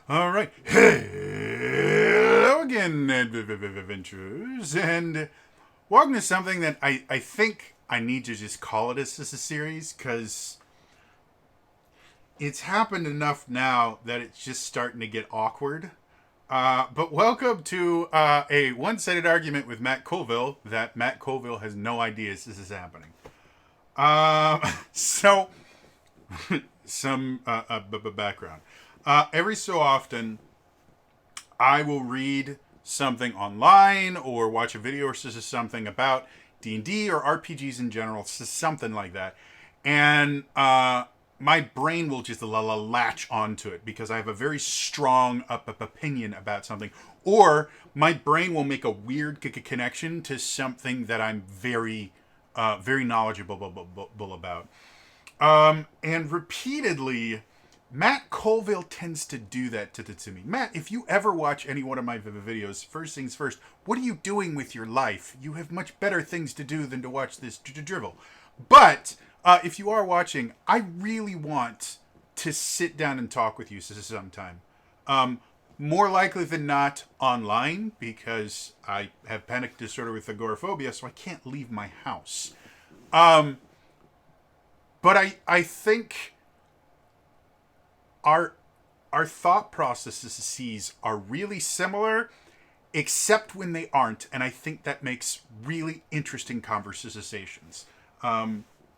All right. Hello again, adventurers, and welcome to something that I think I need to just call it as a series because it's happened enough now that it's just starting to get awkward. But welcome to a one-sided argument with Matt Colville that Matt Colville has no idea this is happening. So, some background. Every so often, I will read something online or watch a video or something about D&D or RPGs in general, something like that. And my brain will just latch onto it because I have a very strong opinion about something. Or my brain will make a weird connection to something that I'm very knowledgeable about. And repeatedly, Matt Colville tends to do that to me. Matt, if you ever watch any one of my videos, first things first, what are you doing with your life? You have much better things to do than to watch this drivel. But if you are watching, I really want to sit down and talk with you sometime. More likely than not online, because I have panic disorder with agoraphobia, so I can't leave my house. But I think our thought processes are really similar, except when they aren't, and I think that makes really interesting conversations.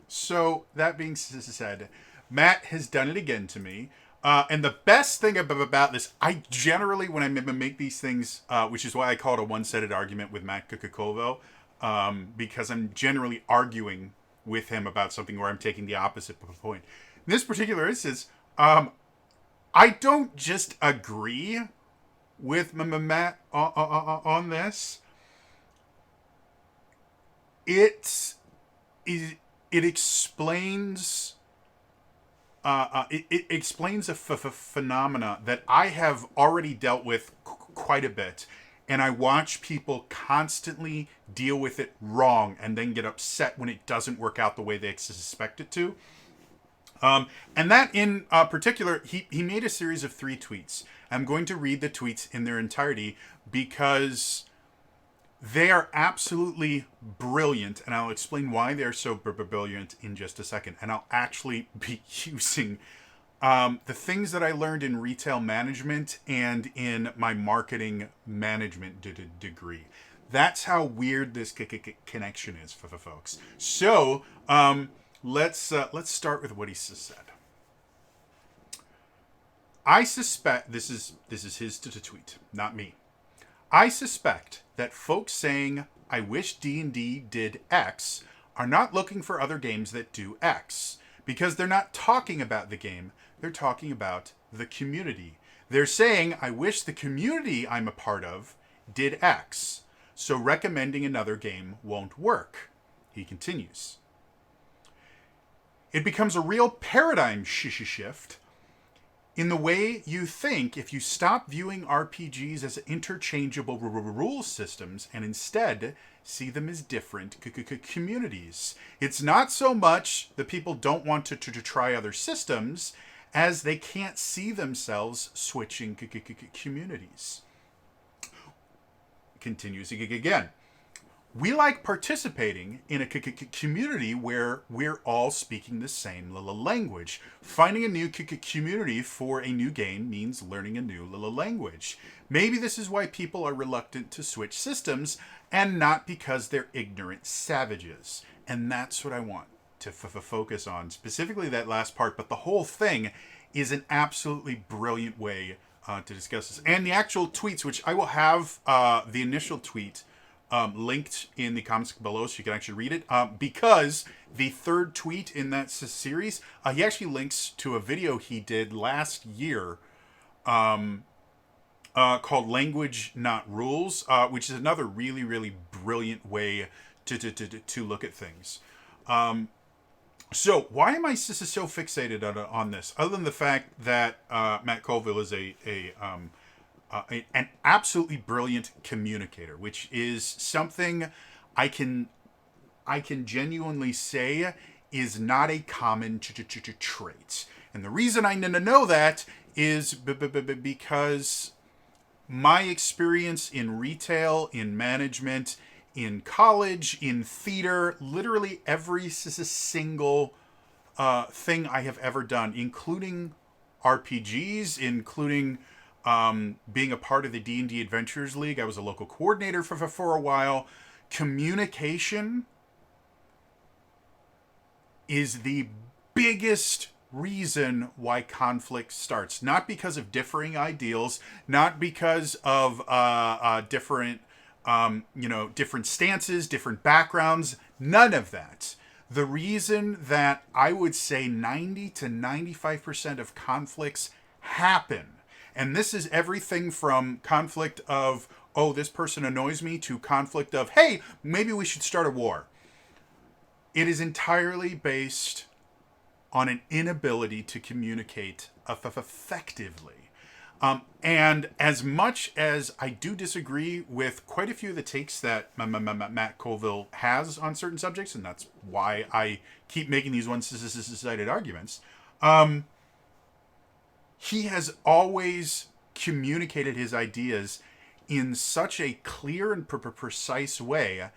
So that being said, Matt has done it again to me. And the best thing about this, I generally, when I make these things, which is why I call it a one-sided argument with Matt Colville, because I'm generally arguing with him about something where I'm taking the opposite point. In this particular instance, I don't just agree with Matt on this. It explains it explains a phenomena that I have already dealt with quite a bit, and I watch people constantly deal with it wrong and then get upset when it doesn't work out the way they suspect it to. And that in particular, he made a series of 3 tweets. I'm going to read the tweets in their entirety because they are absolutely brilliant, and I'll explain why they're so brilliant in just a second. And I'll actually be using the things that I learned in retail management and in my marketing management degree. That's how weird this connection is for folks. So let's start with what he said. I suspect this is his tweet, not me. I suspect that folks saying I wish D&D did X are not looking for other games that do X, because they're not talking about the game, they're talking about the community. They're saying I wish the community I'm a part of did X, so recommending another game won't work. He continues. It becomes a real paradigm shift in the way you think if you stop viewing RPGs as interchangeable rule systems and instead see them as different communities. It's not so much that people don't want to try other systems as they can't see themselves switching communities. Continues again. We like participating in a community where we're all speaking the same language. Finding a new community for a new game means learning a new language. Maybe this is why people are reluctant to switch systems, and not because they're ignorant savages. And that's what I want to focus on, specifically that last part. But the whole thing is an absolutely brilliant way to discuss this. And the actual tweets, which I will have the initial tweet linked in the comments below so you can actually read it, because the third tweet in that series, he actually links to a video he did last year called Language Not Rules, which is another really brilliant way to look at things. So why am I so fixated on this, other than the fact that Matt Colville is an absolutely brilliant communicator, which is something I can genuinely say is not a common trait. And the reason I know that is because my experience in retail, in management, in college, in theater, literally every single thing I have ever done, including RPGs, including being a part of the D&D Adventures League. I was a local coordinator for a while. Communication is the biggest reason why conflict starts. Not because of differing ideals, not because of different, different stances, different backgrounds, none of that. The reason that I would say 90 to 95% of conflicts happen, and this is everything from conflict of, oh, this person annoys me, to conflict of, hey, maybe we should start a war. It is entirely based on an inability to communicate effectively. And as much as I do disagree with quite a few of the takes that Matt Colville has on certain subjects, and that's why I keep making these one-sided arguments, he has always communicated his ideas in such a clear and precise way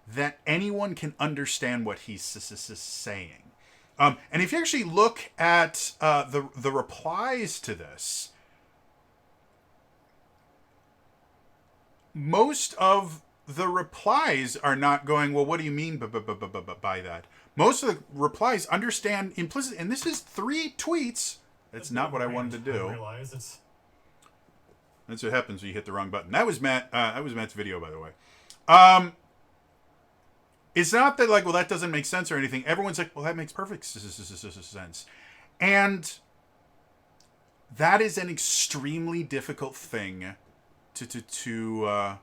that anyone can understand what he's saying. And if you actually look at the replies to this, most of the replies are not going, well, what do you mean by that? Most of the replies understand implicit, and this is 3 tweets. That's not what I wanted to do. I realize it's... That's what happens when you hit the wrong button. That was Matt. That was Matt's video, by the way. It's not that like, well, that doesn't make sense or anything. Everyone's like, well, that makes perfect sense, and that is an extremely difficult thing to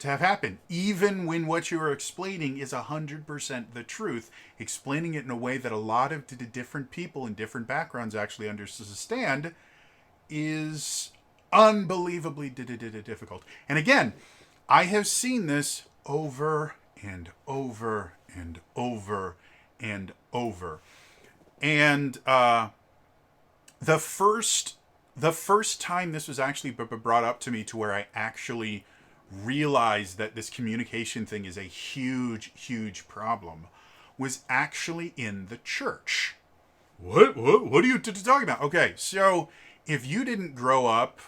have happen, even when what you are explaining is 100% the truth. Explaining it in a way that a lot of different people in different backgrounds actually understand is unbelievably difficult. And again, I have seen this over and over and over and over. And the first time this was actually brought up to me, to where I actually realized that this communication thing is a huge problem, was actually in the church. What are you talking about? Okay, so if you didn't grow up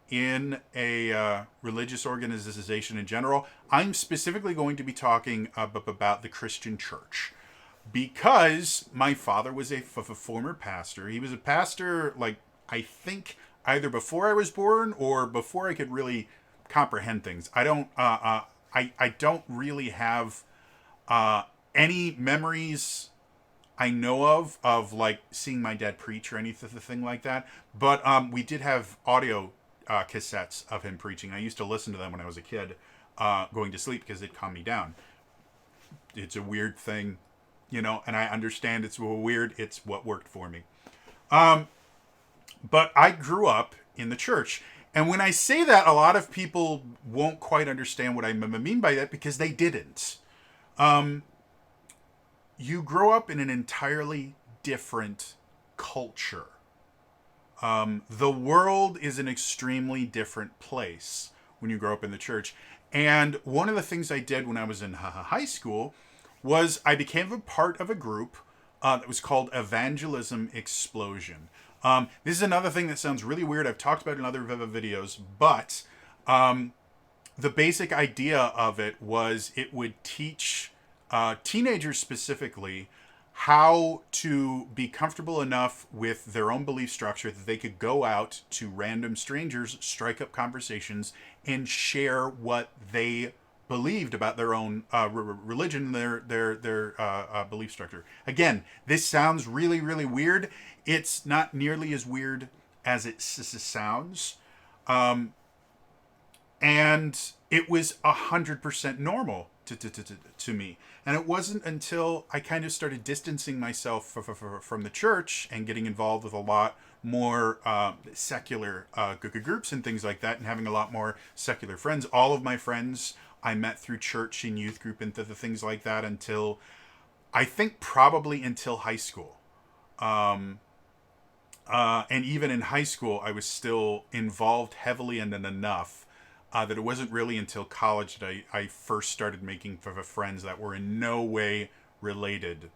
in a religious organization in general, I'm specifically going to be talking about the Christian church, because my father was a former pastor. He was a pastor, like, I think either before I was born or before I could really comprehend things. I don't really have any memories I know of like seeing my dad preach or anything like that. But we did have audio cassettes of him preaching. I used to listen to them when I was a kid, going to sleep, because it calmed me down. It's a weird thing, and I understand it's weird. It's what worked for me. But I grew up in the church. And when I say that, a lot of people won't quite understand what I mean by that, because they didn't. You grow up in an entirely different culture. The world is an extremely different place when you grow up in the church. And one of the things I did when I was in high school was I became a part of a group that was called Evangelism Explosion. This is another thing that sounds really weird. I've talked about it in other videos, but the basic idea of it was it would teach teenagers specifically how to be comfortable enough with their own belief structure that they could go out to random strangers, strike up conversations, and share what they believed about their own religion, their belief structure. Again, this sounds really, really weird. It's not nearly as weird as it sounds. And it was 100% normal to me. And it wasn't until I kind of started distancing myself from the church and getting involved with a lot more secular groups and things like that, and having a lot more secular friends. All of my friends I met through church and youth group and the things like that, until I think probably until high school. And even in high school, I was still involved heavily and enough that it wasn't really until college that I first started making friends that were in no way related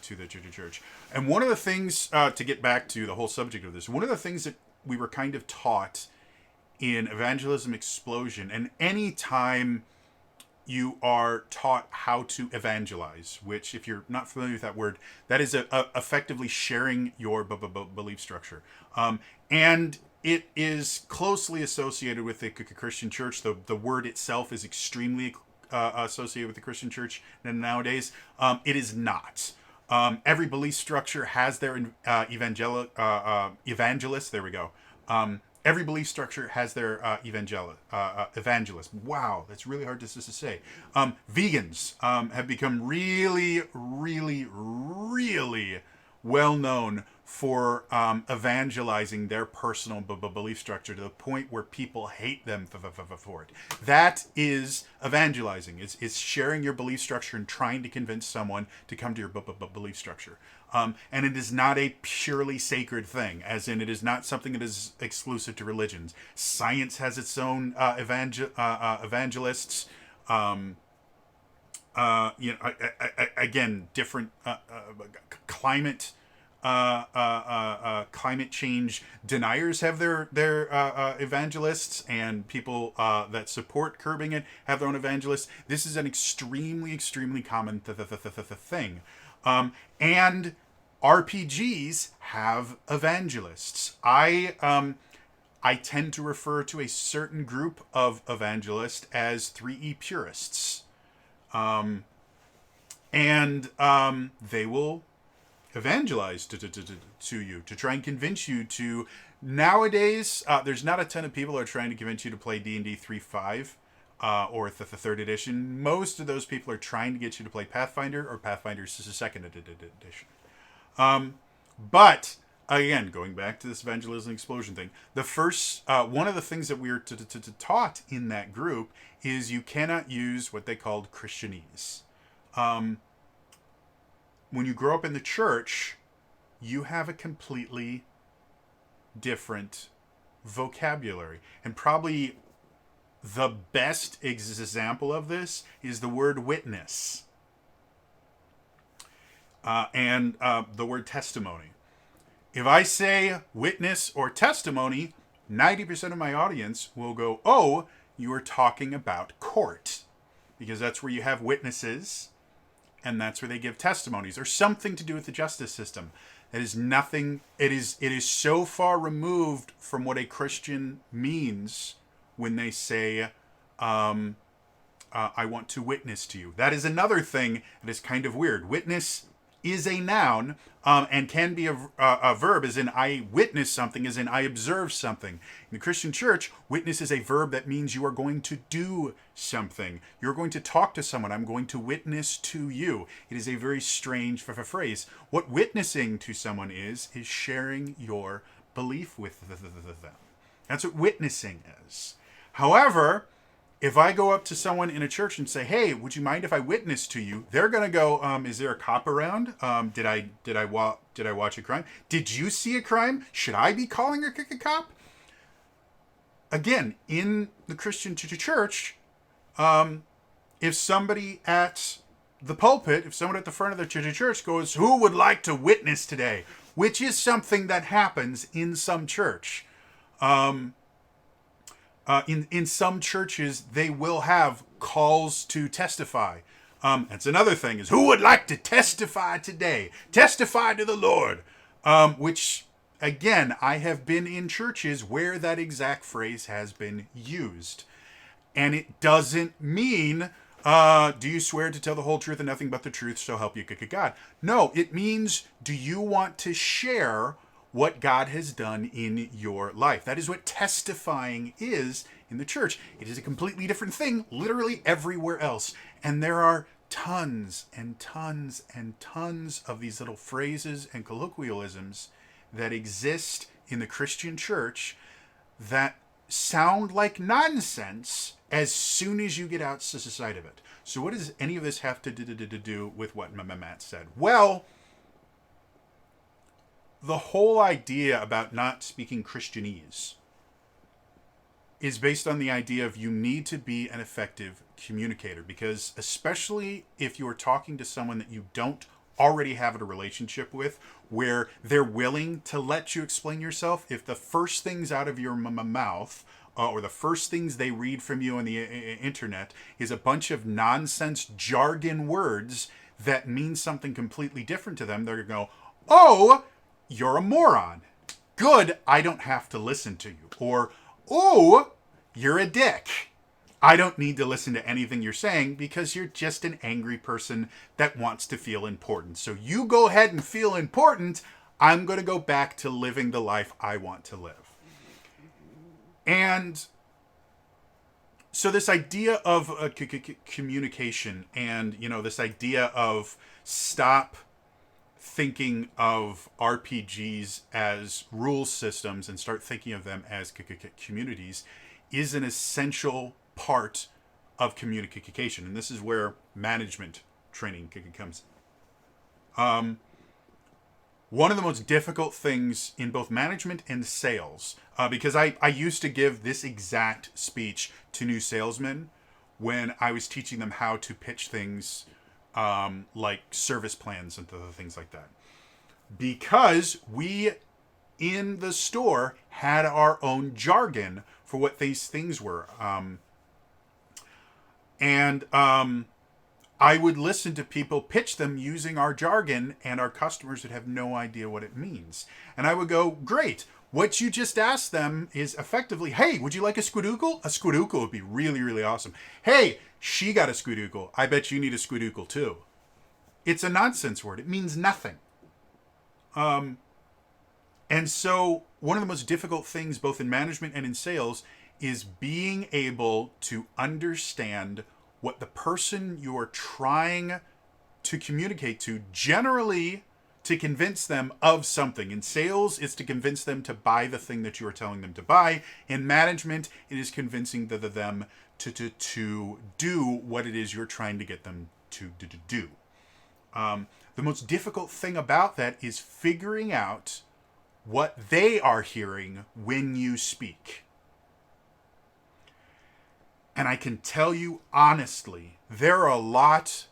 to the church. And one of the things, to get back to the whole subject of this, one of the things that we were kind of taught in Evangelism Explosion, and any time you are taught how to evangelize, which, if you're not familiar with that word, that is effectively sharing your belief structure. And it is closely associated with the Christian church. The word itself is extremely associated with the Christian church nowadays. It is not. Every belief structure has their evangelist. There we go. Every belief structure has their evangelist. Wow, that's really hard to say. Vegans have become really, really, really well known for evangelizing their personal belief structure to the point where people hate them for it. That is evangelizing. It's sharing your belief structure and trying to convince someone to come to your belief structure. And it is not a purely sacred thing, as in it is not something that is exclusive to religions. Science has its own evangelists. Again, different climate change deniers have their evangelists, and people that support curbing it have their own evangelists. This is an extremely common thing. And RPGs have evangelists. I tend to refer to a certain group of evangelists as 3E purists. They will evangelize to you, to try and convince you to. Nowadays, there's not a ton of people who are trying to convince you to play D&D 3.5 or the 3rd edition. Most of those people are trying to get you to play Pathfinder or Pathfinder's 2nd edition. But again, going back to this evangelism explosion thing, the first one of the things that we're taught in that group is you cannot use what they called Christianese. When you grow up in the church, you have a completely different vocabulary. And probably the best example of this is the word witness and the word testimony. If I say witness or testimony, 90% of my audience will go, oh, you are talking about court. Because that's where you have witnesses, and that's where they give testimonies, or something to do with the justice system. That is nothing. It is so far removed from what a Christian means when they say, I want to witness to you. That is another thing that is kind of weird. Witness is a noun and can be a verb, as in I witness something, as in I observe something. In the Christian church, witness is a verb that means you are going to do something. You're going to talk to someone. I'm going to witness to you. It is a very strange phrase. What witnessing to someone is sharing your belief with them. That's what witnessing is. However, if I go up to someone in a church and say, hey, would you mind if I witness to you? They're going to go, is there a cop around? Did I watch a crime? Did you see a crime? Should I be calling a cop? Again, in the Christian church, if somebody at the pulpit, if someone at the front of the church goes, who would like to witness today? Which is something that happens in some church. In some churches, they will have calls to testify. That's another thing, is who would like to testify today? Testify to the Lord. Which, again, I have been in churches where that exact phrase has been used. And it doesn't mean, do you swear to tell the whole truth and nothing but the truth, so help you God? No, it means, do you want to share what God has done in your life? That is what testifying is in the church. It is a completely different thing literally everywhere else. And there are tons and tons and tons of these little phrases and colloquialisms that exist in the Christian church that sound like nonsense as soon as you get outside of it. So what does any of this have to do with what Matt said? Well, the whole idea about not speaking Christianese is based on the idea of you need to be an effective communicator, because especially if you're talking to someone that you don't already have a relationship with, where they're willing to let you explain yourself, if the first things out of your mouth or the first things they read from you on the internet is a bunch of nonsense jargon words that mean something completely different to them, they're going to go, oh, you're a moron. Good, I don't have to listen to you. Or, oh, you're a dick. I don't need to listen to anything you're saying because you're just an angry person that wants to feel important. So you go ahead and feel important. I'm going to go back to living the life I want to live. And so this idea of communication and, this idea of stop thinking of RPGs as rule systems and start thinking of them as communities is an essential part of communication. And this is where management training comes. One of the most difficult things in both management and sales, because I used to give this exact speech to new salesmen when I was teaching them how to pitch things like service plans and things like that. Because we in the store had our own jargon for what these things were. I would listen to people pitch them using our jargon, and our customers would have no idea what it means. And I would go, great. What you just asked them is effectively, hey, would you like a squidoogle? A squidoogle would be really, really awesome. Hey, she got a squidoogle. I bet you need a squidoogle too. It's a nonsense word. It means nothing. And so one of the most difficult things both in management and in sales is being able to understand what the person you're trying to communicate to, generally to convince them of something. In sales, it's to convince them to buy the thing that you are telling them to buy. In management, it is convincing them to do what it is you're trying to get them to do. The most difficult thing about that is figuring out what they are hearing when you speak. And I can tell you honestly, there are a lot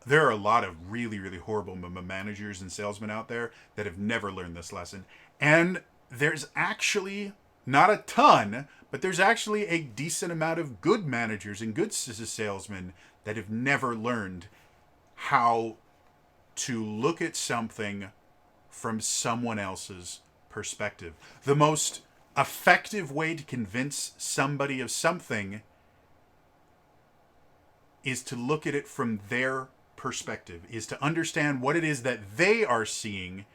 of really, really horrible managers and salesmen out there that have never learned this lesson. And there's actually not a ton, but there's actually a decent amount of good managers and good salesmen that have never learned how to look at something from someone else's perspective. The most effective way to convince somebody of something is to look at it from their perspective, is to understand what it is that they are seeing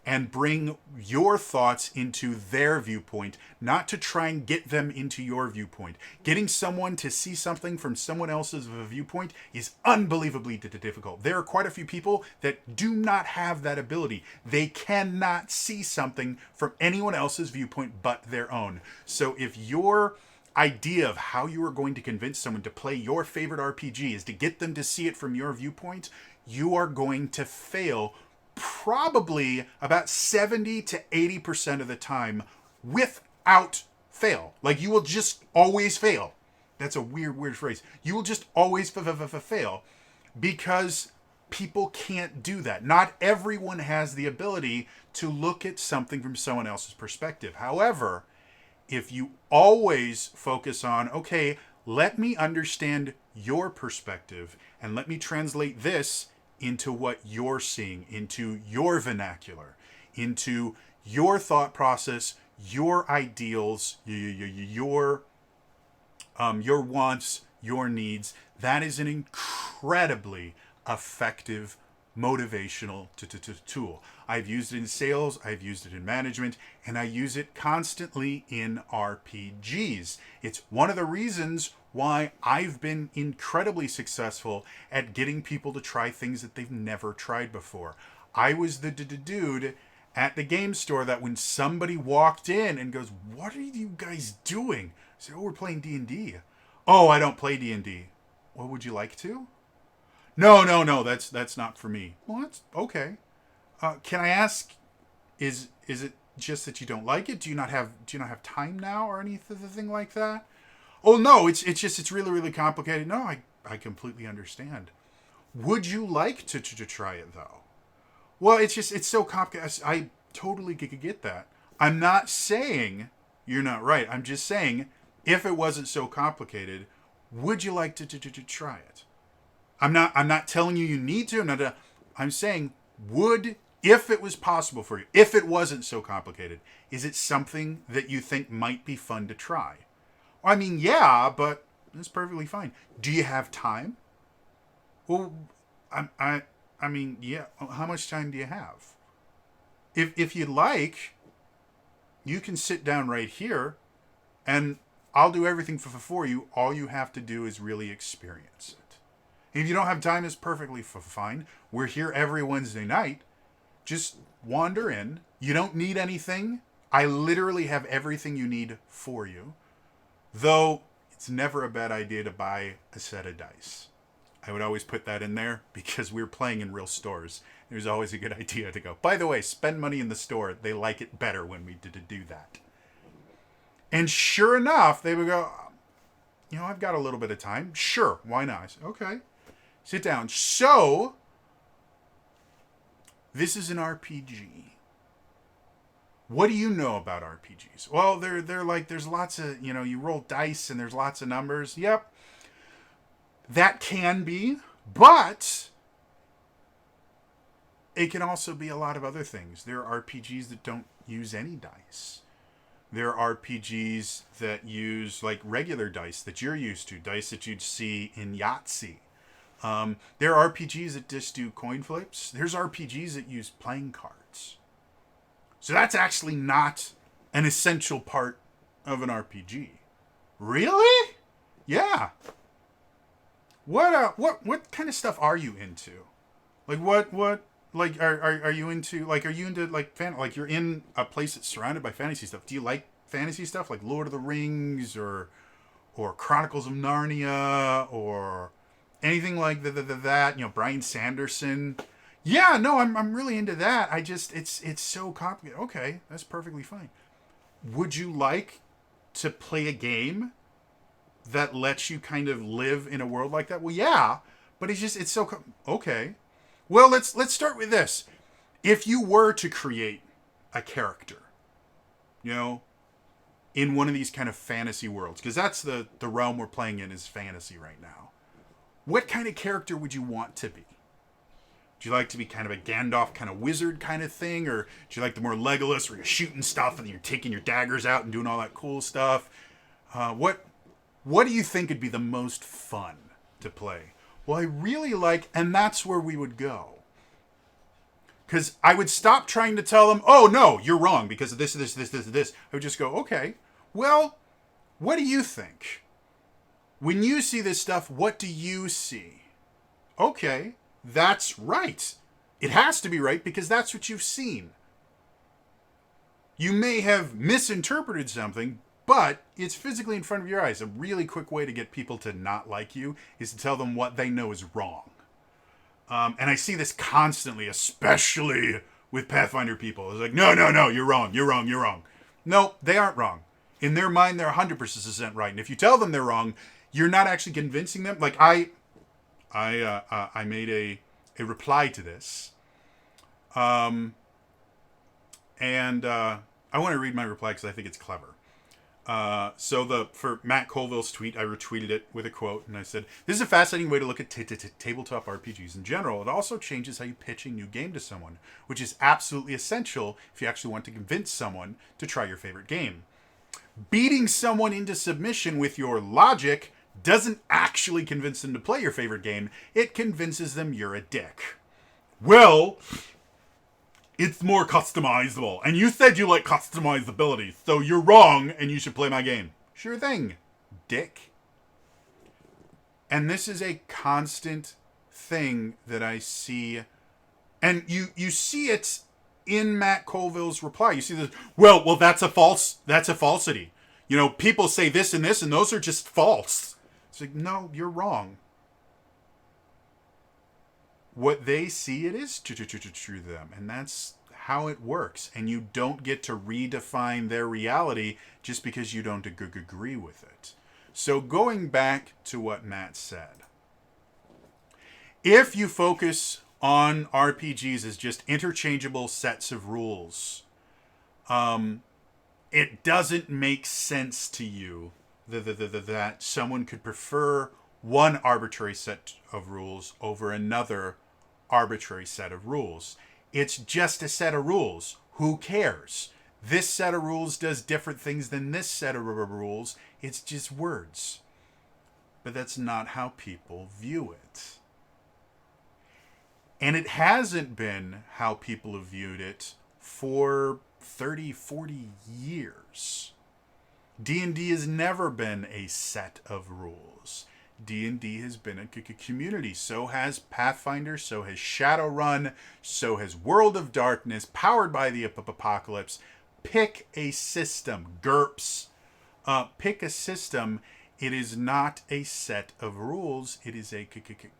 and bring your thoughts into their viewpoint, not to try and get them into your viewpoint. Getting someone to see something from someone else's viewpoint is unbelievably difficult. There are quite a few people that do not have that ability. They cannot see something from anyone else's viewpoint but their own. So if your idea of how you are going to convince someone to play your favorite RPG is to get them to see it from your viewpoint, you are going to fail probably about 70 to 80% of the time without fail. Like, you will just always fail. That's a weird phrase. You will just always fail because people can't do that. Not everyone has the ability to look at something from someone else's perspective. However, if you always focus on, okay, let me understand your perspective and let me translate this into what you're seeing, into your vernacular, into your thought process, your ideals, your wants, your needs. That is an incredibly effective motivational tool. I've used it in sales, I've used it in management, and I use it constantly in RPGs. It's one of the reasons why I've been incredibly successful at getting people to try things that they've never tried before. I was the dude at the game store that when somebody walked in and goes, "What are you guys doing?" I said, "Oh, we're playing D&D." "Oh, I don't play D&D." "Well, would you like to?" No, that's not for me." "Well, that's okay. Can I ask Is it just that you don't like it? Do you not have time now or anything like that? Oh no, it's really really complicated. No, I completely understand. Would you like to try it though? Well, it's so complicated. I totally get that. I'm not saying you're not right. I'm just saying if it wasn't so complicated, would you like to try it? I'm not telling you need to. I'm saying would, if it was possible for you, if it wasn't so complicated, is it something that you think might be fun to try? I mean, yeah, but it's perfectly fine. Do you have time? Well, I mean, yeah. How much time do you have? If you like, you can sit down right here, and I'll do everything for you. All you have to do is really experience it. If you don't have time, it's perfectly fine. We're here every Wednesday night. Just wander in. You don't need anything. I literally have everything you need for you. Though, it's never a bad idea to buy a set of dice. I would always put that in there because we're playing in real stores. It was always a good idea to go, by the way, spend money in the store. They like it better when we do that. And sure enough, they would go, I've got a little bit of time. Sure, why not? I said, okay, sit down. So, this is an RPG. What do you know about RPGs? Well, they're like, there's lots of, you roll dice and there's lots of numbers. Yep. That can be, but it can also be a lot of other things. There are RPGs that don't use any dice. There are RPGs that use like regular dice that you're used to, dice that you'd see in Yahtzee. There are RPGs that just do coin flips. There's RPGs that use playing cards. So that's actually not an essential part of an RPG. Really? Yeah. What kind of stuff are you into? Like what like are you into like you're in a place that's surrounded by fantasy stuff. Do you like fantasy stuff like Lord of the Rings or Chronicles of Narnia or anything like that, Bryan Sanderson? Yeah, no, I'm really into that. It's so complicated. Okay, that's perfectly fine. Would you like to play a game that lets you kind of live in a world like that? Well, yeah, but it's so okay. Well, let's start with this. If you were to create a character, in one of these kind of fantasy worlds, because that's the realm we're playing in is fantasy right now. What kind of character would you want to be? Do you like to be kind of a Gandalf kind of wizard kind of thing? Or do you like the more Legolas where you're shooting stuff and you're taking your daggers out and doing all that cool stuff? What do you think would be the most fun to play? Well, I really like, and that's where we would go. Because I would stop trying to tell them, oh, no, you're wrong because of this. I would just go, okay, well, what do you think? When you see this stuff, what do you see? Okay, that's right. It has to be right because that's what you've seen. You may have misinterpreted something, but it's physically in front of your eyes. A really quick way to get people to not like you is to tell them what they know is wrong. And I see this constantly, especially with Pathfinder people. It's like, no, you're wrong. No, they aren't wrong. In their mind, they're 100% right. And if you tell them they're wrong, you're not actually convincing them. Like I made a reply to this. And I want to read my reply because I think it's clever. For Matt Colville's tweet, I retweeted it with a quote, and I said, "This is a fascinating way to look at tabletop RPGs in general. It also changes how you pitch a new game to someone, which is absolutely essential if you actually want to convince someone to try your favorite game. Beating someone into submission with your logic doesn't actually convince them to play your favorite game. It convinces them you're a dick. Well, it's more customizable. And you said you like customizability, so you're wrong and you should play my game." Sure thing, dick. And this is a constant thing that I see. And you see it in Matt Colville's reply. You see this, well, that's a falsity. People say this and this, and those are just false. It's like, no, you're wrong. What they see, it is true to them. And that's how it works, and you don't get to redefine their reality just because you don't agree with it. So going back to what Matt said, if you focus on RPGs as just interchangeable sets of rules, it doesn't make sense to you that someone could prefer one arbitrary set of rules over another arbitrary set of rules. It's just a set of rules. Who cares? This set of rules does different things than this set of rules. It's just words. But that's not how people view it. And it hasn't been how people have viewed it for 30, 40 years. D&D has never been a set of rules. D&D has been a community. So has Pathfinder, so has Shadowrun, so has World of Darkness, powered by the apocalypse. Pick a system. GURPS. Pick a system. It is not a set of rules. It is a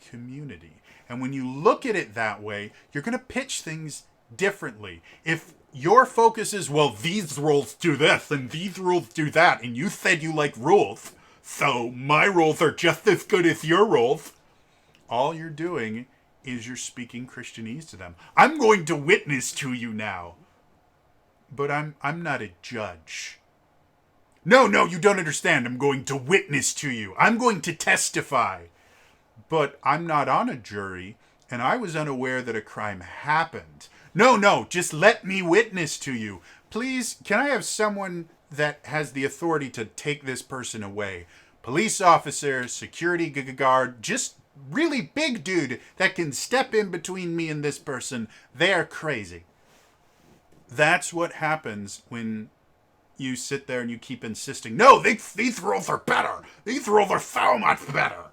community. And when you look at it that way, you're going to pitch things differently. If your focus is, well, these rules do this and these rules do that, and you said you like rules, so my rules are just as good as your rules, all you're doing is you're speaking Christianese to them. I'm going to witness to you now. But I'm not a judge. No, you don't understand. I'm going to witness to you. I'm going to testify. But I'm not on a jury, and I was unaware that a crime happened. No, just let me witness to you. Please, can I have someone that has the authority to take this person away? Police officer, security guard, just really big dude that can step in between me and this person. They're crazy. That's what happens when you sit there and you keep insisting, no, these rules are better. These rules are so much better.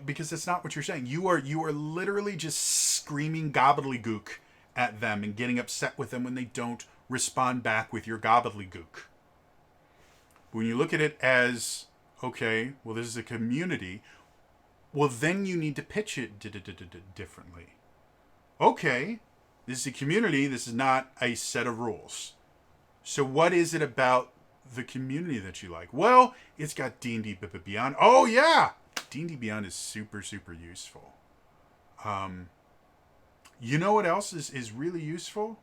Because that's not what you're saying. You are literally just screaming gobbledygook at them and getting upset with them when they don't respond back with your gobbledygook. When you look at it as, okay, well, this is a community, well, then you need to pitch it differently. Okay, this is a community. This is not a set of rules. So what is it about the community that you like? Well, it's got D&D Beyond. Oh, yeah! D&D Beyond is super, super useful. You know what else is really useful?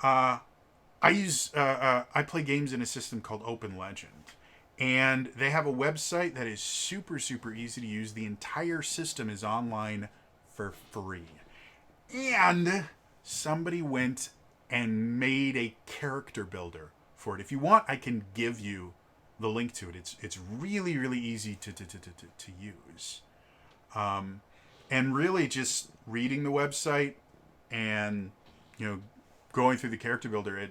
I play games in a system called Open Legend. And they have a website that is super, super easy to use. The entire system is online for free. And somebody went and made a character builder for it. If you want, I can give you the link to it. It's really, really easy to use. And really just reading the website and, going through the character builder,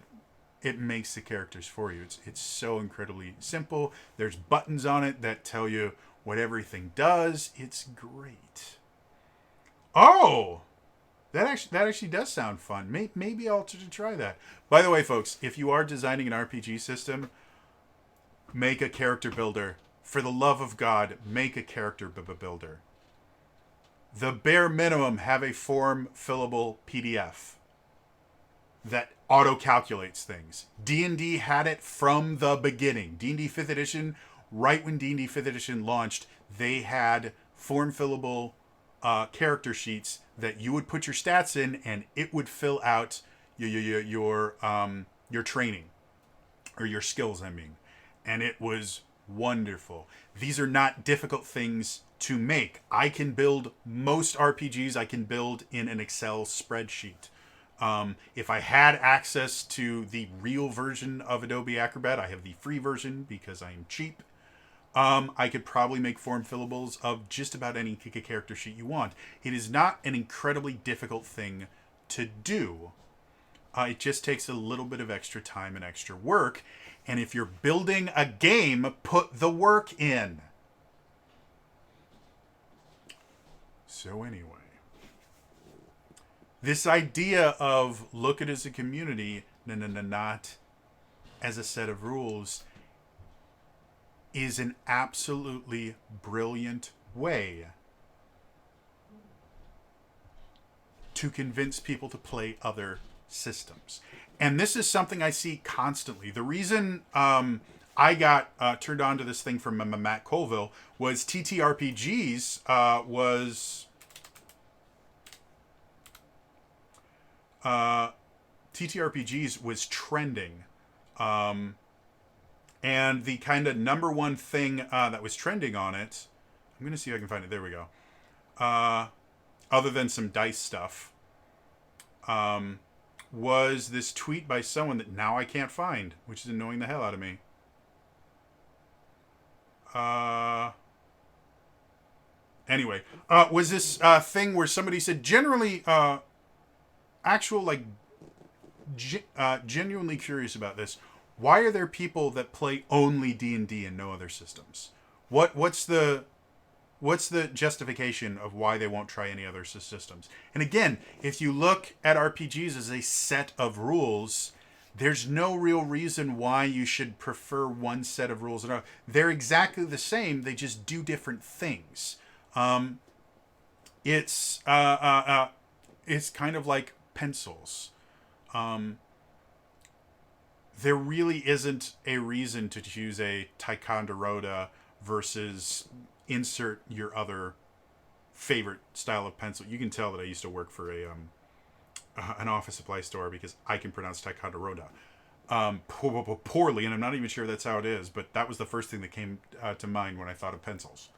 it makes the characters for you. It's so incredibly simple. There's buttons on it that tell you what everything does. It's great. Oh! That actually does sound fun. Maybe I'll try that. By the way, folks, if you are designing an RPG system, make a character builder. For the love of God, make a character builder. The bare minimum, have a form fillable PDF that auto-calculates things. D&D had it from the beginning. D&D 5th edition, right when D&D 5th edition launched, they had form fillable character sheets that you would put your stats in, and it would fill out your training, or your skills, I mean. And it was wonderful. These are not difficult things to make. I can build most RPGs. I can build in an Excel spreadsheet. If I had access to the real version of Adobe Acrobat, I have the free version because I am cheap. I could probably make form fillables of just about any character sheet you want. It is not an incredibly difficult thing to do. It just takes a little bit of extra time and extra work. And if you're building a game, put the work in. So anyway, this idea of look at it as a community, not as a set of rules, is an absolutely brilliant way to convince people to play other systems. And this is something I see constantly. The reason I got turned on to this thing from Matt Colville was TTRPGs TTRPGs was trending. And the kind of number one thing that was trending on it, I'm going to see if I can find it. There we go. Other than some dice stuff, was this tweet by someone that now I can't find, which is annoying the hell out of me. Anyway, was this thing where somebody said generally, actual, like, genuinely curious about this. Why are there people that play only D&D and no other systems? What's the justification of why they won't try any other systems? And again, if you look at RPGs as a set of rules, there's no real reason why you should prefer one set of rules. They're exactly the same. They just do different things. It's kind of like pencils. There really isn't a reason to choose a Ticonderoga versus insert your other favorite style of pencil. You can tell that I used to work for an office supply store because I can pronounce Ticonderoga poorly, and I'm not even sure that's how it is, but that was the first thing that came to mind when I thought of pencils.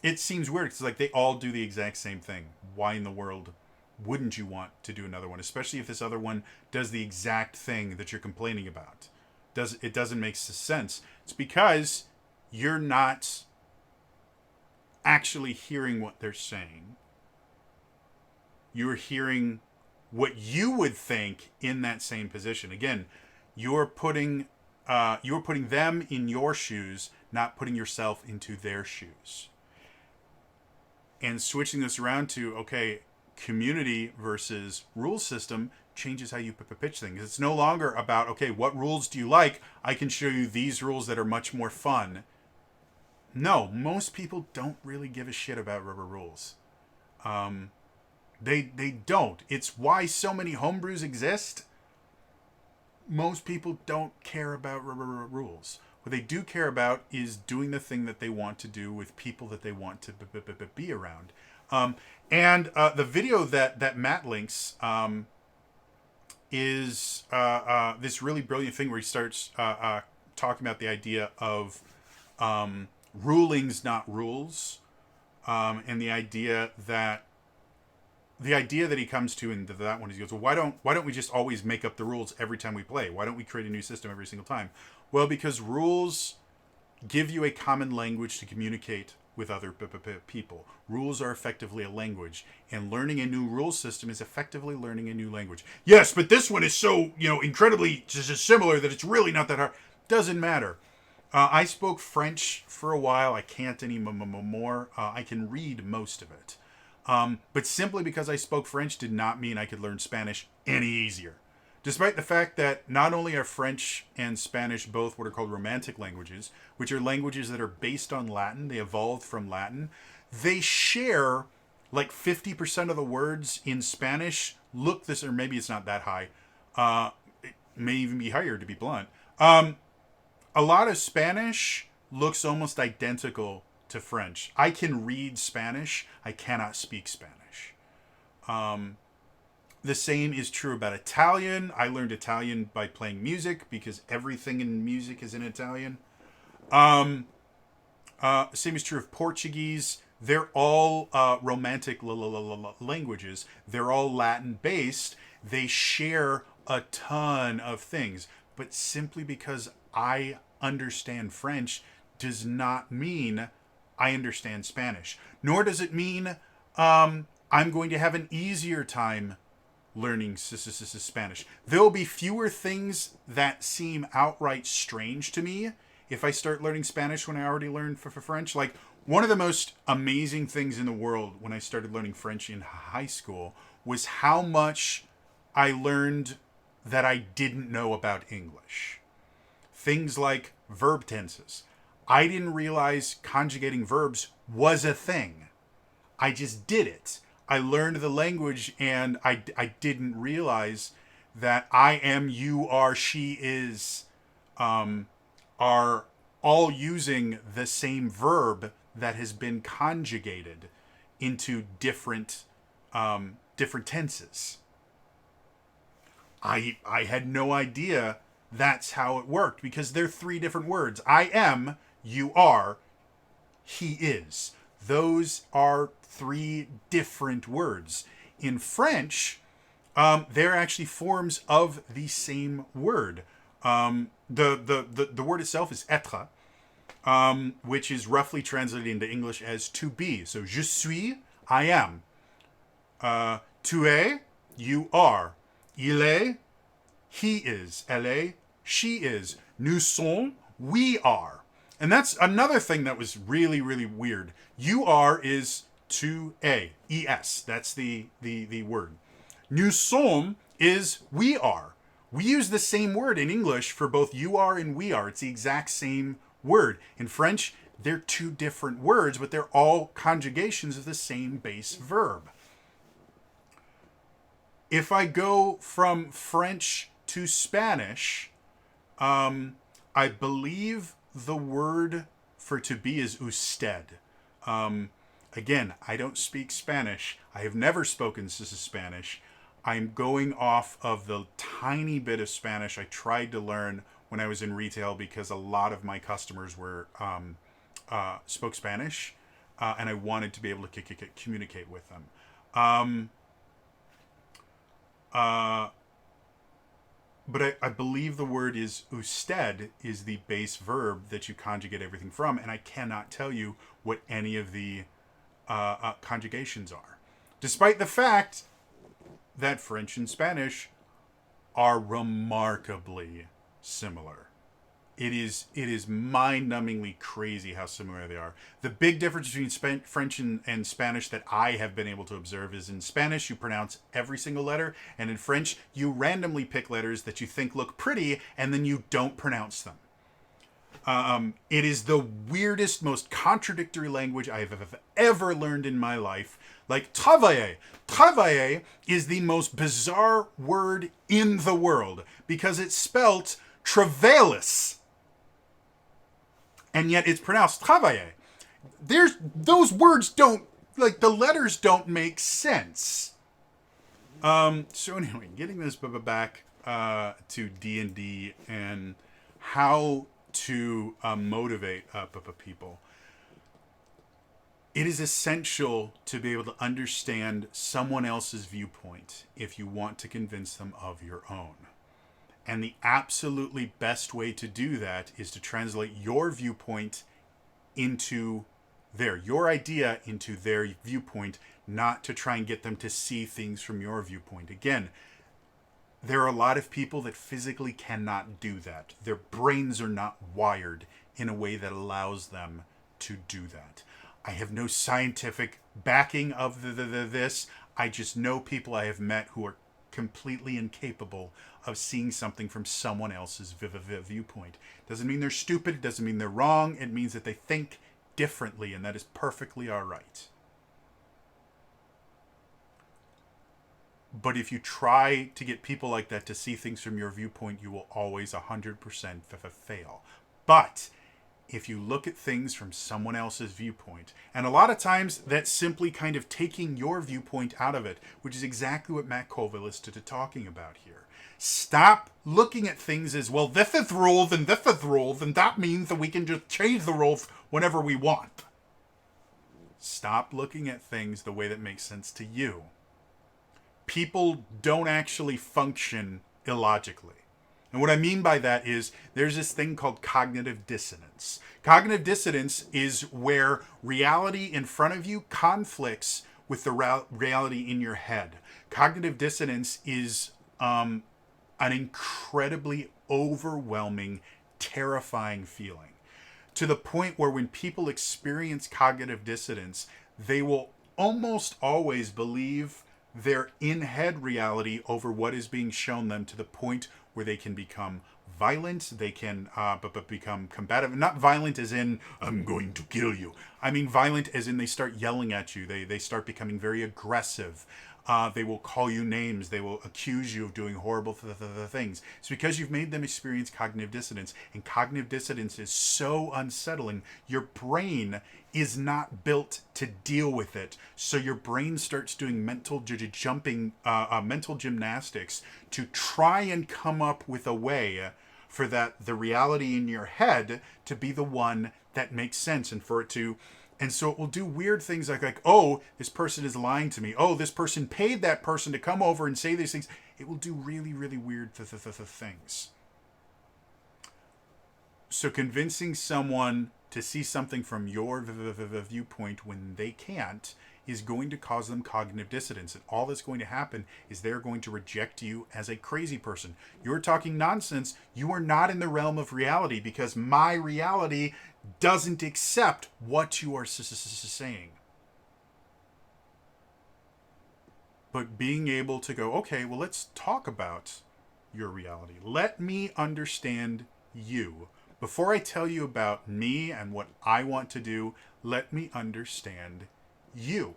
It seems weird. It's like they all do the exact same thing. Why in the world wouldn't you want to do another one, especially if this other one does the exact thing that you're complaining about? It doesn't make sense. It's because you're not actually hearing what they're saying. You're hearing what you would think in that same position. Again, you're putting them in your shoes, not putting yourself into their shoes. And switching this around to, okay, community versus rule system changes how you pitch things. It's no longer about, okay, what rules do you like? I can show you these rules that are much more fun. No, most people don't really give a shit about rubber rules. They don't. It's why so many homebrews exist. Most people don't care about rubber rules. What they do care about is doing the thing that they want to do with people that they want to be around. And the video that Matt links is this really brilliant thing where he starts talking about the idea of rulings, not rules, and the idea that he comes to in that one, he goes, well, why don't we just always make up the rules every time we play? Why don't we create a new system every single time? Well, because rules give you a common language to communicate with other people. Rules are effectively a language, and learning a new rule system is effectively learning a new language. Yes, but this one is so, incredibly just similar that it's really not that hard. Doesn't matter. I spoke French for a while. I can't anymore. I can read most of it. But simply because I spoke French did not mean I could learn Spanish any easier. Despite the fact that not only are French and Spanish both what are called romantic languages, which are languages that are based on Latin, they evolved from Latin, they share like 50% of the words in Spanish look this, or maybe it's not that high. It may even be higher, to be blunt. A lot of Spanish looks almost identical to French. I can read Spanish. I cannot speak Spanish. The same is true about Italian. I learned Italian by playing music because everything in music is in Italian. Same is true of Portuguese. They're all romantic languages. They're all Latin based. They share a ton of things. But simply because I understand French does not mean I understand Spanish. Nor does it mean I'm going to have an easier time learning Spanish. There'll be fewer things that seem outright strange to me if I start learning Spanish when I already learned for French. Like, one of the most amazing things in the world when I started learning French in high school was how much I learned that I didn't know about English. Things like verb tenses. I didn't realize conjugating verbs was a thing. I just did it. I learned the language, and I didn't realize that I am, you are, she is, are all using the same verb that has been conjugated into different tenses. I had no idea that's how it worked, because they're three different words. I am, you are, he is. Those are three different words. In French, they're actually forms of the same word. The word itself is être, which is roughly translated into English as to be. So je suis, I am. Tu es, you are. Il est, he is. Elle est, she is. Nous sommes, we are. And that's another thing that was really, really weird. You are is tu es, es. That's the word. Nous sommes is we are. We use the same word in English for both you are and we are. It's the exact same word. In French, they're two different words, but they're all conjugations of the same base verb. If I go from French to Spanish, I believe the word for to be is usted. Again, I don't speak Spanish. I have never spoken Spanish. I'm going off of the tiny bit of Spanish I tried to learn when I was in retail, because a lot of my customers were spoke Spanish, and I wanted to be able to communicate with them. But I believe the word is usted is the base verb that you conjugate everything from, and I cannot tell you what any of the conjugations are, despite the fact that French and Spanish are remarkably similar. It is mind-numbingly crazy how similar they are. The big difference between French and Spanish that I have been able to observe is in Spanish, you pronounce every single letter, and in French, you randomly pick letters that you think look pretty, and then you don't pronounce them. It is the weirdest, most contradictory language I have ever learned in my life. Like travailler. Travailler is the most bizarre word in the world, because it's spelt travailis. And yet it's pronounced travailler. Those words don't, like, the letters don't make sense. So anyway, getting this back to D&D and how to motivate people. It is essential to be able to understand someone else's viewpoint if you want to convince them of your own. And the absolutely best way to do that is to translate your viewpoint into your idea into their viewpoint, not to try and get them to see things from your viewpoint. Again, there are a lot of people that physically cannot do that. Their brains are not wired in a way that allows them to do that. I have no scientific backing of this. I just know people I have met who are completely incapable of seeing something from someone else's viewpoint. Doesn't mean they're stupid. It doesn't mean they're wrong. It means that they think differently, and that is perfectly all right. But if you try to get people like that to see things from your viewpoint, you will always 100% fail. But if you look at things from someone else's viewpoint, and a lot of times that's simply kind of taking your viewpoint out of it, which is exactly what Matt Colville is talking about here. Stop looking at things as, well, this is rules and this is rules, and that means that we can just change the rules whenever we want. Stop looking at things the way that makes sense to you. People don't actually function illogically. And what I mean by that is there's this thing called cognitive dissonance. Cognitive dissonance is where reality in front of you conflicts with the reality in your head. Cognitive dissonance is an incredibly overwhelming, terrifying feeling, to the point where when people experience cognitive dissonance, they will almost always believe their in-head reality over what is being shown them, to the point where they can become violent. They can become combative. Not violent as in, I'm going to kill you. I mean violent as in they start yelling at you. They start becoming very aggressive. They will call you names. They will accuse you of doing horrible things. It's because you've made them experience cognitive dissonance. And cognitive dissonance is so unsettling. Your brain is not built to deal with it. So your brain starts doing mental mental gymnastics to try and come up with a way for the reality in your head to be the one that makes sense, and for it to. And so it will do weird things like, oh, this person is lying to me. Oh, this person paid that person to come over and say these things. It will do really, really weird things. So convincing someone to see something from your viewpoint when they can't is going to cause them cognitive dissonance. And all that's going to happen is they're going to reject you as a crazy person. You're talking nonsense. You are not in the realm of reality because my reality doesn't accept what you are saying. But being able to go, okay, well, let's talk about your reality. Let me understand you. Before I tell you about me and what I want to do, let me understand you.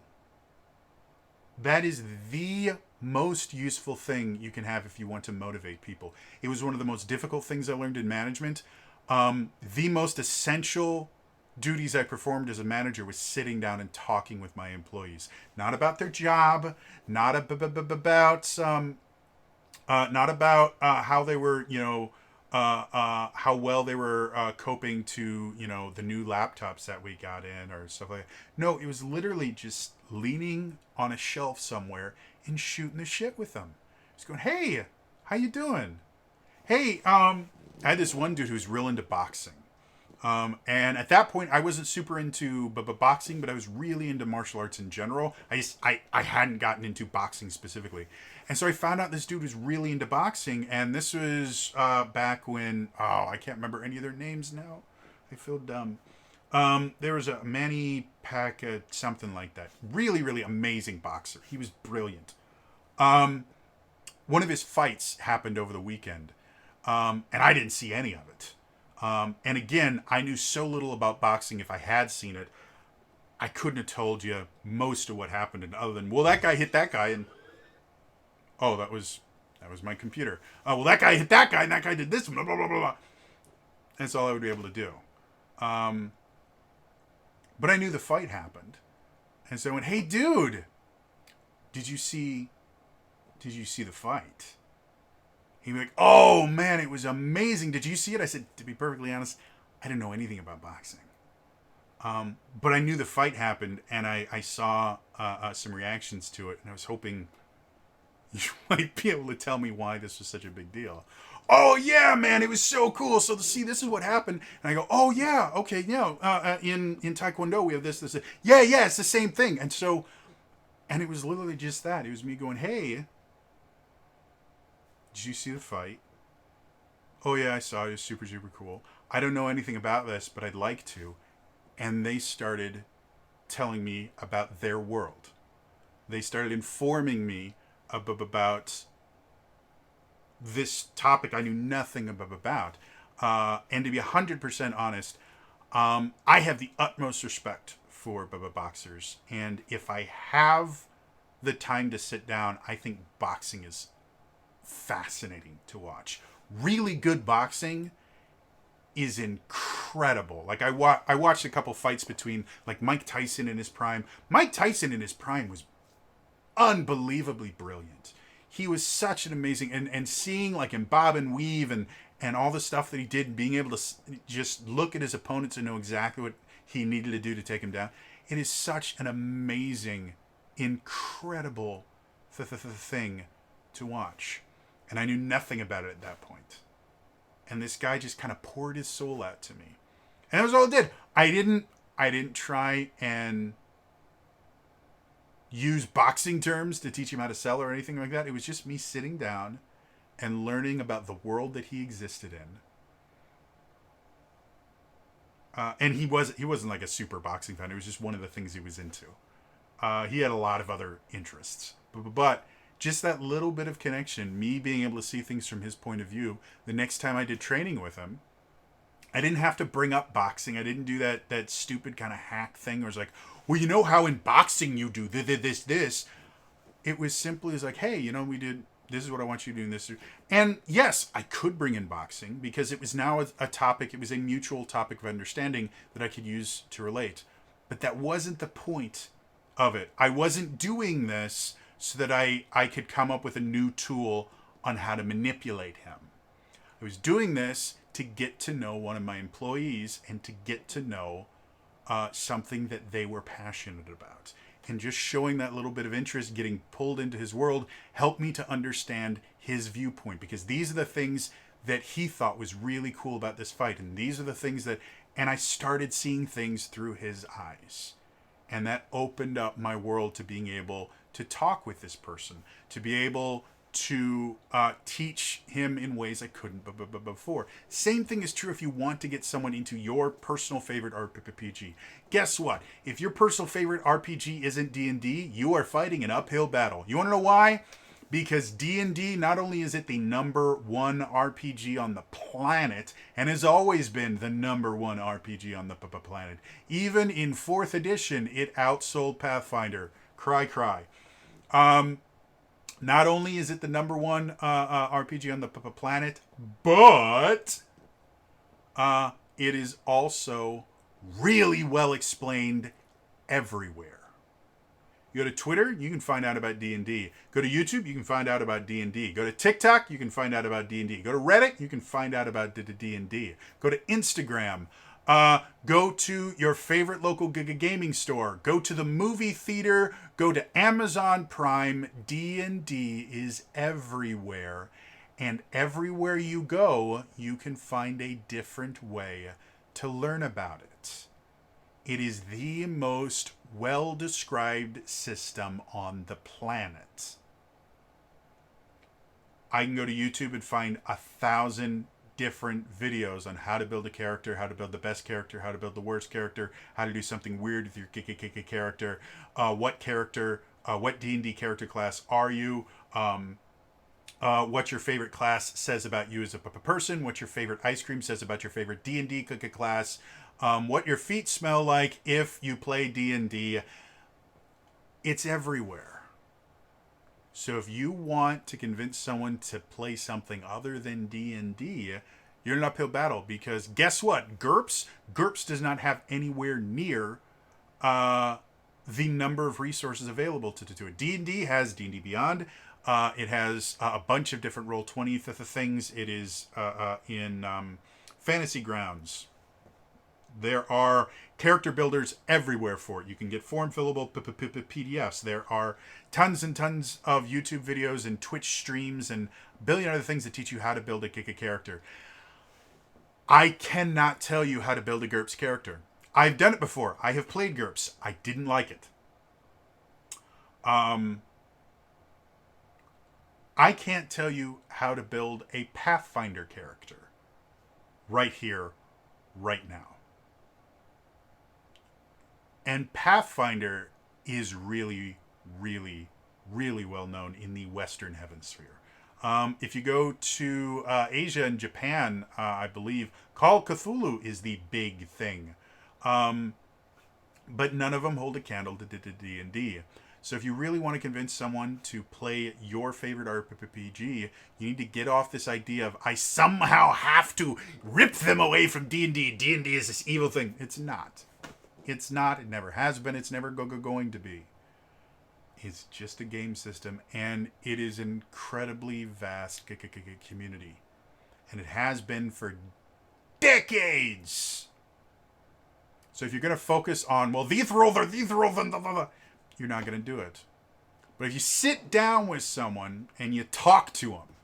That is the most useful thing you can have if you want to motivate people. It was one of the most difficult things I learned in management. The most essential duties I performed as a manager was sitting down and talking with my employees, not about their job, not about how they were, how well they were coping to, the new laptops that we got in or stuff like that. No, it was literally just leaning on a shelf somewhere and shooting the shit with them. Just going, hey, how you doing? Hey, I had this one dude who's real into boxing. And at that point, I wasn't super into boxing, but I was really into martial arts in general. I hadn't gotten into boxing specifically. And so I found out this dude was really into boxing. And this was back when, I can't remember any of their names now. I feel dumb. There was a Manny Pacquiao, something like that. Really, really amazing boxer. He was brilliant. One of his fights happened over the weekend. And I didn't see any of it. And again, I knew so little about boxing. If I had seen it, I couldn't have told you most of what happened. And other than, well, that guy hit that guy, and that was my computer. Well, that guy hit that guy, and that guy did this, blah blah blah blah. That's all I would be able to do. But I knew the fight happened, and so I went, "Hey, dude, did you see the fight?" He'd be like, "Oh man, it was amazing. Did you see it?" I said, to be perfectly honest, I didn't know anything about boxing. But I knew the fight happened, and I saw some reactions to it, and I was hoping you might be able to tell me why this was such a big deal. Oh yeah, man, it was so cool. So see, this is what happened. And I go, oh yeah, okay, in Taekwondo we have this. Yeah, it's the same thing. And it was literally just that. It was me going, hey, did you see the fight? Oh yeah, I saw it. It was super, super cool. I don't know anything about this, but I'd like to. And they started telling me about their world. They started informing me about this topic I knew nothing about. And to be 100% honest, I have the utmost respect for boxers. And if I have the time to sit down, I think boxing is fascinating to watch. Really good boxing is incredible. Like I watched a couple fights between like Mike Tyson in his prime. Mike Tyson in his prime was unbelievably brilliant. He was such an amazing, and seeing like him bob and weave and all the stuff that he did, and being able to just look at his opponents and know exactly what he needed to do to take him down. It is such an amazing, incredible thing to watch. And I knew nothing about it at that point. And this guy just kind of poured his soul out to me. And that was all it did. I didn't try and use boxing terms to teach him how to sell or anything like that. It was just me sitting down and learning about the world that he existed in. And he wasn't like a super boxing fan. It was just one of the things he was into. He had a lot of other interests. But just that little bit of connection, me being able to see things from his point of view. The next time I did training with him, I didn't have to bring up boxing. I didn't do that stupid kind of hack thing where it's like, well, you know how in boxing you do this. It was simply as like, hey, we did, this is what I want you to do in this. And yes, I could bring in boxing because it was now a topic. It was a mutual topic of understanding that I could use to relate. But that wasn't the point of it. I wasn't doing this so that I could come up with a new tool on how to manipulate him. I was doing this to get to know one of my employees and to get to know something that they were passionate about. And just showing that little bit of interest, getting pulled into his world, helped me to understand his viewpoint. Because these are the things that he thought was really cool about this fight. And these are the things that... And I started seeing things through his eyes. And that opened up my world to being able to talk with this person. To be able to teach him in ways I couldn't before. Same thing is true if you want to get someone into your personal favorite RPG. Guess what? If your personal favorite RPG isn't D&D, you are fighting an uphill battle. You want to know why? Because D&D, not only is it the #1 RPG on the planet, and has always been the #1 RPG on the planet. Even in 4th edition, it outsold Pathfinder. Cry, cry. Not only is it the #1 RPG on the planet, but it is also really well explained everywhere. You go to Twitter, you can find out about D&D. Go to YouTube, you can find out about D&D. Go to TikTok, you can find out about D&D. Go to Reddit, you can find out about D&D. Go to Instagram. Go to your favorite local gaming store. Go to the movie theater. Go to Amazon Prime. D&D is everywhere. And everywhere you go, you can find a different way to learn about it. It is the most well-described system on the planet. I can go to YouTube and find 1,000 different videos on how to build a character, how to build the best character, how to build the worst character, how to do something weird with your character, what D&D character class are you, what your favorite class says about you as a person, what your favorite ice cream says about your favorite D&D class, what your feet smell like if you play D&D. It's everywhere. So if you want to convince someone to play something other than D&D, you're in an uphill battle because guess what? GURPS does not have anywhere near the number of resources available to it. D&D has D&D Beyond. It has a bunch of different Roll20 things. It is in Fantasy Grounds. There are character builders everywhere for it. You can get form-fillable PDFs. There are tons and tons of YouTube videos and Twitch streams and a billion other things that teach you how to build a character. I cannot tell you how to build a GURPS character. I've done it before. I have played GURPS. I didn't like it. I can't tell you how to build a Pathfinder character right here, right now. And Pathfinder is really, really, really well known in the Western Hemisphere. If you go to Asia and Japan, I believe, Call of Cthulhu is the big thing. But none of them hold a candle to D&D. So if you really want to convince someone to play your favorite RPG, you need to get off this idea of, I somehow have to rip them away from D&D. D&D is this evil thing. It's not. It's not. It never has been. It's never going to be. It's just a game system, and it is an incredibly vast community. And it has been for decades. So if you're going to focus on, well, these rules, you're not going to do it. But if you sit down with someone and you talk to them,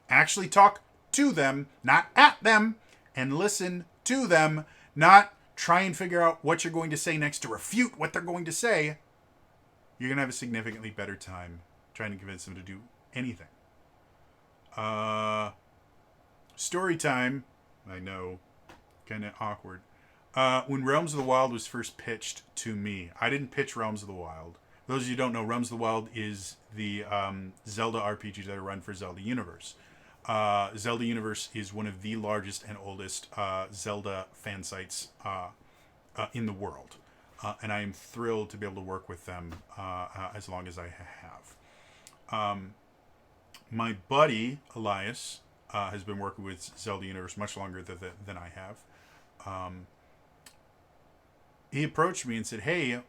actually talk to them, not at them, and listen to them, not try and figure out what you're going to say next to refute what they're going to say, you're going to have a significantly better time trying to convince them to do anything. Story time. I know, kind of awkward. When Realms of the Wild was first pitched to me, I didn't pitch Realms of the Wild. Those of you who don't know, Realms of the Wild is the Zelda RPG that are run for Zelda Universe. Zelda Universe is one of the largest and oldest Zelda fan sites in the world. And I am thrilled to be able to work with them as long as I have. My buddy, Elias, has been working with Zelda Universe much longer than I have. He approached me and said, hey,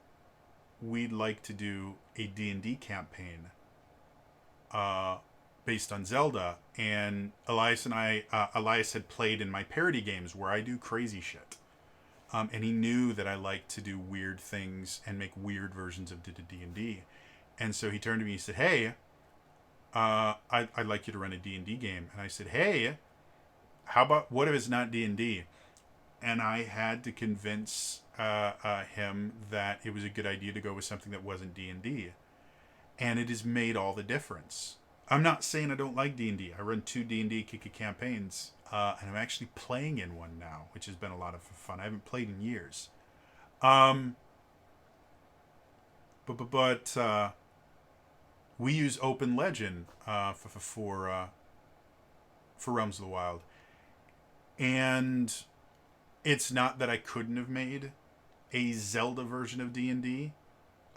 we'd like to do a D&D campaign based on Zelda. And Elias had played in my parody games where I do crazy shit. And he knew that I like to do weird things and make weird versions of D&D. And so he turned to me and said, hey, I'd like you to run a D&D game. And I said, hey, how about, what if it's not D&D? And I had to convince him that it was a good idea to go with something that wasn't D&D. And it has made all the difference. I'm not saying I don't like D&D. I run 2 D&D campaigns, and I'm actually playing in one now, which has been a lot of fun. I haven't played in years. But we use Open Legend for Realms of the Wild. And it's not that I couldn't have made a Zelda version of D&D.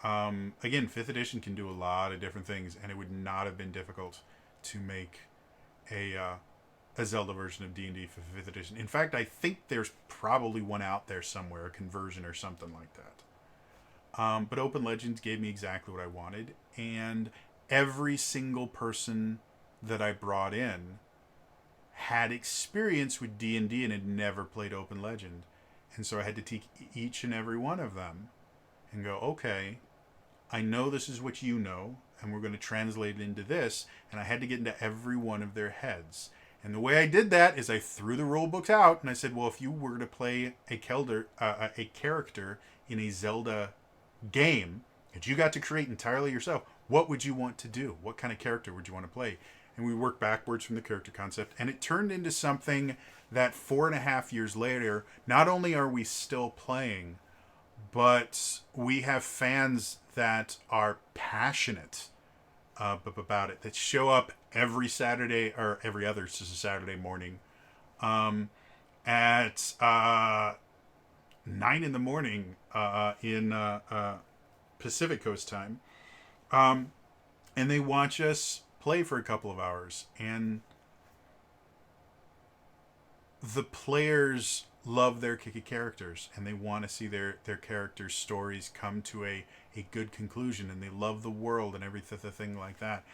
Again, 5th edition can do a lot of different things, and it would not have been difficult to make a Zelda version of D&D for 5th edition. In fact, I think there's probably one out there somewhere, a conversion or something like that. But Open Legends gave me exactly what I wanted, and every single person that I brought in had experience with D&D and had never played Open Legend. And so I had to teach each and every one of them and go, okay, I know this is what you know, and we're going to translate it into this. And I had to get into every one of their heads. And the way I did that is I threw the rule books out and I said, well, if you were to play a character in a Zelda game that you got to create entirely yourself, what would you want to do? What kind of character would you want to play? And we worked backwards from the character concept, and it turned into something that 4.5 years later, not only are we still playing, but we have fans that are passionate about it, that show up every Saturday or every other Saturday morning at 9 in the morning in Pacific Coast time. And they watch us play for a couple of hours, and the players love their characters, and they want to see their characters' stories come to a good conclusion, and they love the world and everything like that.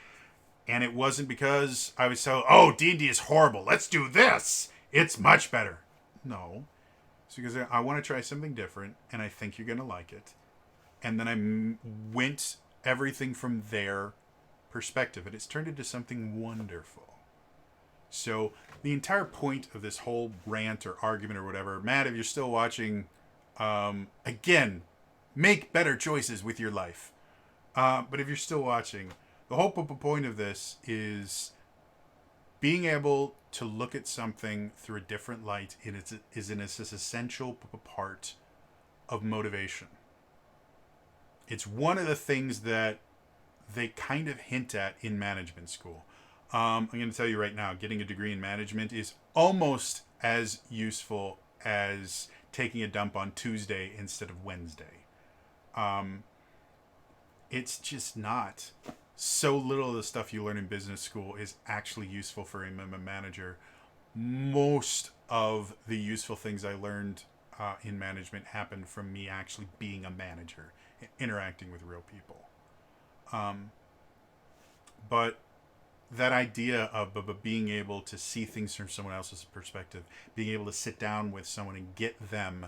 And it wasn't because I was so, oh, D&D is horrible, let's do this, it's much better. No, it's because I want to try something different, and I think you're going to like it. And then I went everything from there perspective, and it's turned into something wonderful. So the entire point of this whole rant or argument or whatever, Matt, if you're still watching, again, make better choices with your life. But if you're still watching, the whole point of this is being able to look at something through a different light is an essential part of motivation. It's one of the things that they kind of hint at in management school. I'm going to tell you right now, getting a degree in management is almost as useful as taking a dump on Tuesday instead of Wednesday. It's just not. So little of the stuff you learn in business school is actually useful for a manager. Most of the useful things I learned in management happened from me actually being a manager, interacting with real people. But that idea of being able to see things from someone else's perspective, being able to sit down with someone and get them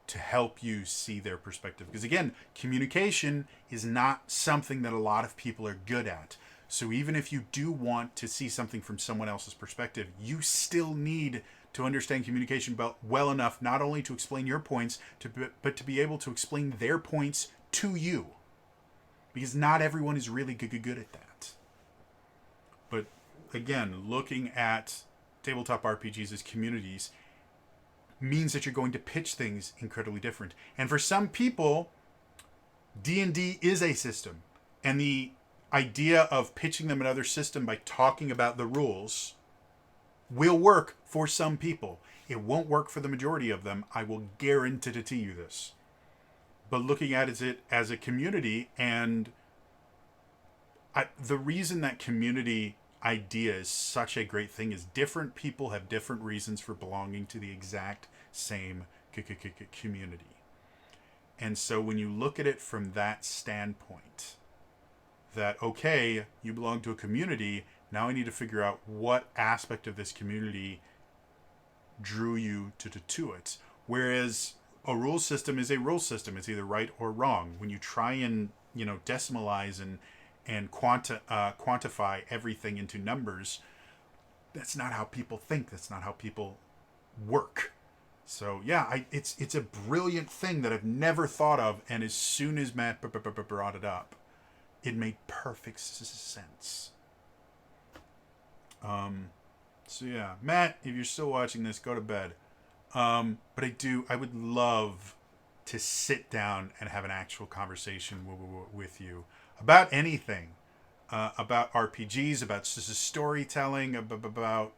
to help you see their perspective. Because again, communication is not something that a lot of people are good at. So even if you do want to see something from someone else's perspective, you still need to understand communication well enough, not only to explain your points, but to be able to explain their points to you. Because not everyone is really good at that. But again, looking at tabletop RPGs as communities means that you're going to pitch things incredibly different. And for some people, D&D is a system, and the idea of pitching them another system by talking about the rules will work for some people. It won't work for the majority of them. I will guarantee you this. But looking at it as a community, and the reason that community idea is such a great thing is different people have different reasons for belonging to the exact same community. And so when you look at it from that standpoint, that, okay, you belong to a community, now I need to figure out what aspect of this community drew you to it. Whereas a rule system is a rule system. It's either right or wrong. When you try and, decimalize and quantify everything into numbers, that's not how people think. That's not how people work. So yeah, it's a brilliant thing that I've never thought of, and as soon as Matt brought it up, it made perfect sense. So yeah, Matt, if you're still watching this, go to bed. But I would love to sit down and have an actual conversation with you about anything, about RPGs, about storytelling, about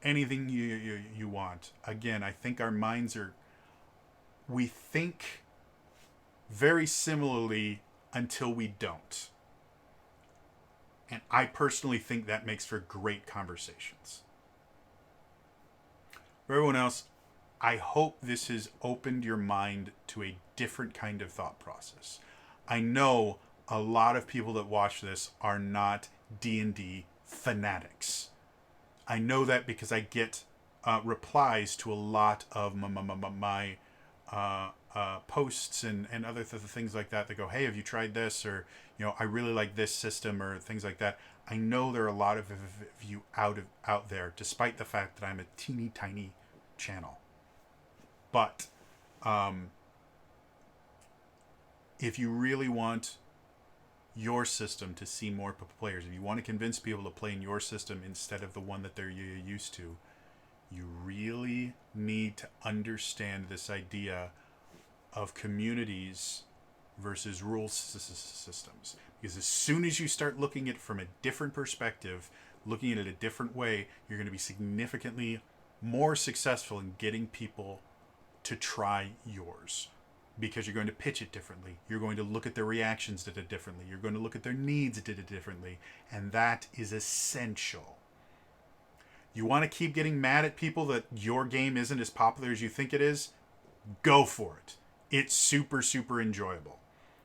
anything you want. Again, I think our minds we think very similarly until we don't. And I personally think that makes for great conversations. For everyone else, I hope this has opened your mind to a different kind of thought process. I know a lot of people that watch this are not D&D fanatics. I know that because I get replies to a lot of my posts and other things like that go, hey, have you tried this? Or, I really like this system, or things like that. I know there are a lot of you out there, despite the fact that I'm a teeny tiny channel. But if you really want your system to see more players, if you want to convince people to play in your system instead of the one that they're used to, you really need to understand this idea of communities versus rule systems. Because as soon as you start looking at it from a different perspective, looking at it a different way, you're going to be significantly more successful in getting people to try yours. Because you're going to pitch it differently. You're going to look at their reactions differently. You're going to look at their needs differently. And that is essential. You want to keep getting mad at people that your game isn't as popular as you think it is? Go for it. It's super, super enjoyable.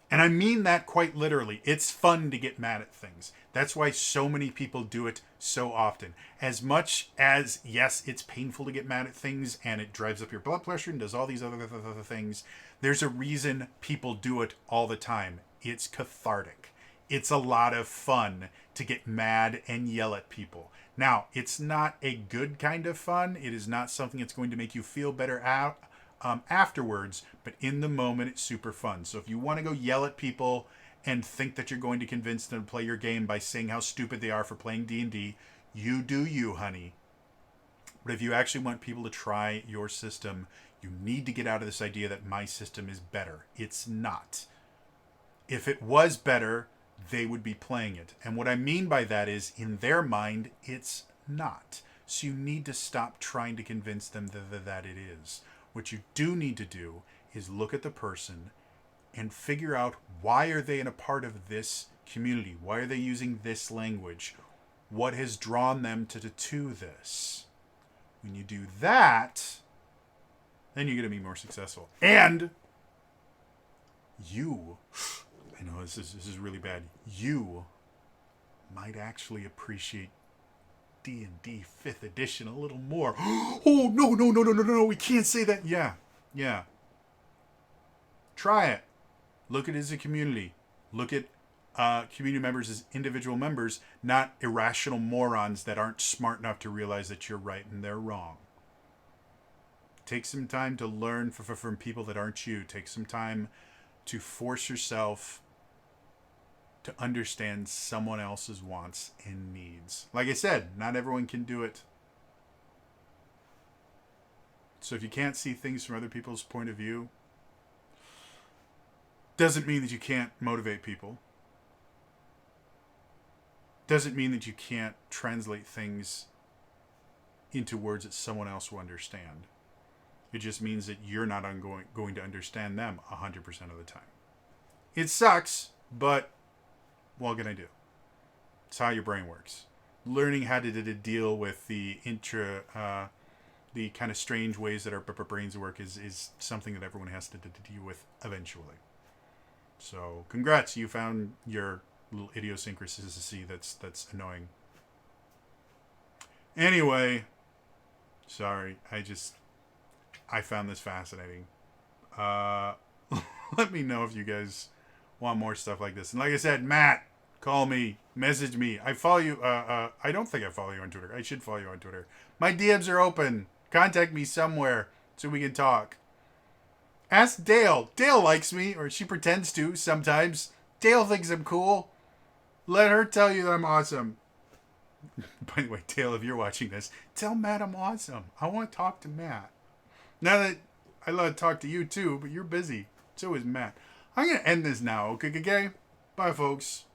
And I mean that quite literally. It's fun to get mad at things. That's why so many people do it so often. As much as, yes, it's painful to get mad at things and it drives up your blood pressure and does all these other things, there's a reason people do it all the time. It's cathartic. It's a lot of fun to get mad and yell at people. Now, it's not a good kind of fun. It is not something that's going to make you feel better afterwards, but in the moment, it's super fun. So if you want to go yell at people and think that you're going to convince them to play your game by saying how stupid they are for playing D&D, you do you, honey. But if you actually want people to try your system, you need to get out of this idea that my system is better. It's not. If it was better, they would be playing it. And what I mean by that is, in their mind, it's not. So you need to stop trying to convince them that it is. What you do need to do is look at the person and figure out, why are they in a part of this community? Why are they using this language? What has drawn them to this? When you do that, then you're going to be more successful. And you, I know this is really bad, you might actually appreciate D&D 5th edition a little more. Oh, no, we can't say that. Yeah. Try it. Look at it as a community. Look at community members as individual members, not irrational morons that aren't smart enough to realize that you're right and they're wrong. Take some time to learn from people that aren't you. Take some time to force yourself to understand someone else's wants and needs. Like I said, not everyone can do it. So if you can't see things from other people's point of view, Doesn't mean that you can't motivate people. Doesn't mean that you can't translate things into words that someone else will understand. It just means that you're not going to understand them 100% of the time. It sucks, but what can I do? It's how your brain works. Learning how to deal with the the kind of strange ways that our brains work is something that everyone has to deal with eventually. So, congrats, you found your little idiosyncrasy that's annoying. Anyway, sorry, I found this fascinating. Let me know if you guys want more stuff like this. And like I said, Matt, call me, message me. I follow you. I don't think I follow you on Twitter. I should follow you on Twitter. My DMs are open. Contact me somewhere so we can talk. Ask Dale. Dale likes me, or she pretends to sometimes. Dale thinks I'm cool. Let her tell you that I'm awesome. By the way, Dale, if you're watching this, tell Matt I'm awesome. I want to talk to Matt. Now that I love to talk to you too, but you're busy. So is Matt. I'm going to end this now, okay? Bye, folks.